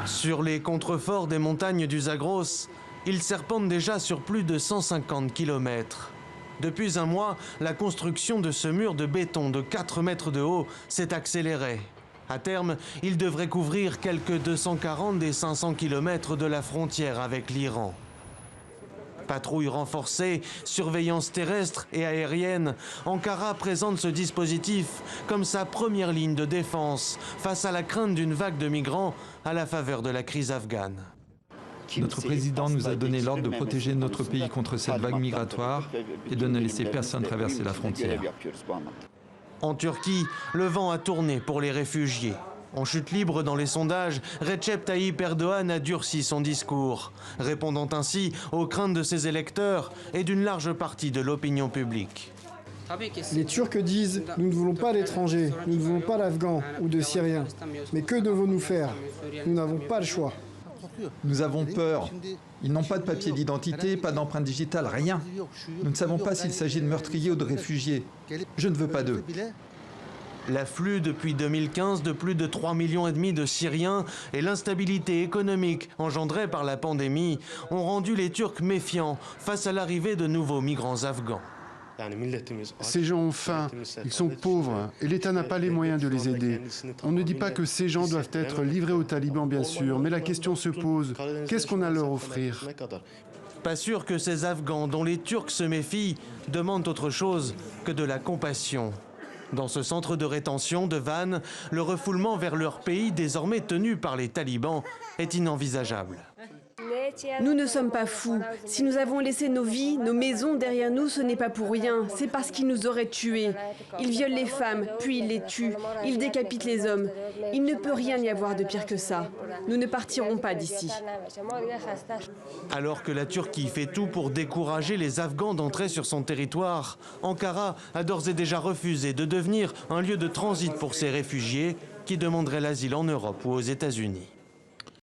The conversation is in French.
Sur les contreforts des montagnes du Zagros, ils serpentent déjà sur plus de 150 km. Depuis un mois, la construction de ce mur de béton de 4 mètres de haut s'est accélérée. À terme, il devrait couvrir quelques 240 des 500 km de la frontière avec l'Iran. Patrouille renforcée, surveillance terrestre et aérienne, Ankara présente ce dispositif comme sa première ligne de défense face à la crainte d'une vague de migrants à la faveur de la crise afghane. Notre président nous a donné l'ordre de protéger notre pays contre cette vague migratoire et de ne laisser personne traverser la frontière. En Turquie, le vent a tourné pour les réfugiés. En chute libre dans les sondages, Recep Tayyip Erdogan a durci son discours, répondant ainsi aux craintes de ses électeurs et d'une large partie de l'opinion publique. Les Turcs disent « Nous ne voulons pas d'étrangers, nous ne voulons pas d'Afghans ou de Syriens. Mais que devons-nous faire? Nous n'avons pas le choix. » Nous avons peur. Ils n'ont pas de papier d'identité, pas d'empreinte digitale, rien. Nous ne savons pas s'il s'agit de meurtriers ou de réfugiés. Je ne veux pas d'eux. L'afflux depuis 2015 de plus de 3,5 millions de Syriens et l'instabilité économique engendrée par la pandémie ont rendu les Turcs méfiants face à l'arrivée de nouveaux migrants afghans. Ces gens ont faim, ils sont pauvres et l'État n'a pas les moyens de les aider. On ne dit pas que ces gens doivent être livrés aux talibans, bien sûr, mais la question se pose, qu'est-ce qu'on a à leur offrir? Pas sûr que ces Afghans dont les Turcs se méfient demandent autre chose que de la compassion. Dans ce centre de rétention de Van, le refoulement vers leur pays désormais tenu par les talibans est inenvisageable. Nous ne sommes pas fous. Si nous avons laissé nos vies, nos maisons derrière nous, ce n'est pas pour rien. C'est parce qu'ils nous auraient tués. Ils violent les femmes, puis ils les tuent. Ils décapitent les hommes. Il ne peut rien y avoir de pire que ça. Nous ne partirons pas d'ici. Alors que la Turquie fait tout pour décourager les Afghans d'entrer sur son territoire, Ankara a d'ores et déjà refusé de devenir un lieu de transit pour ces réfugiés qui demanderaient l'asile en Europe ou aux États-Unis.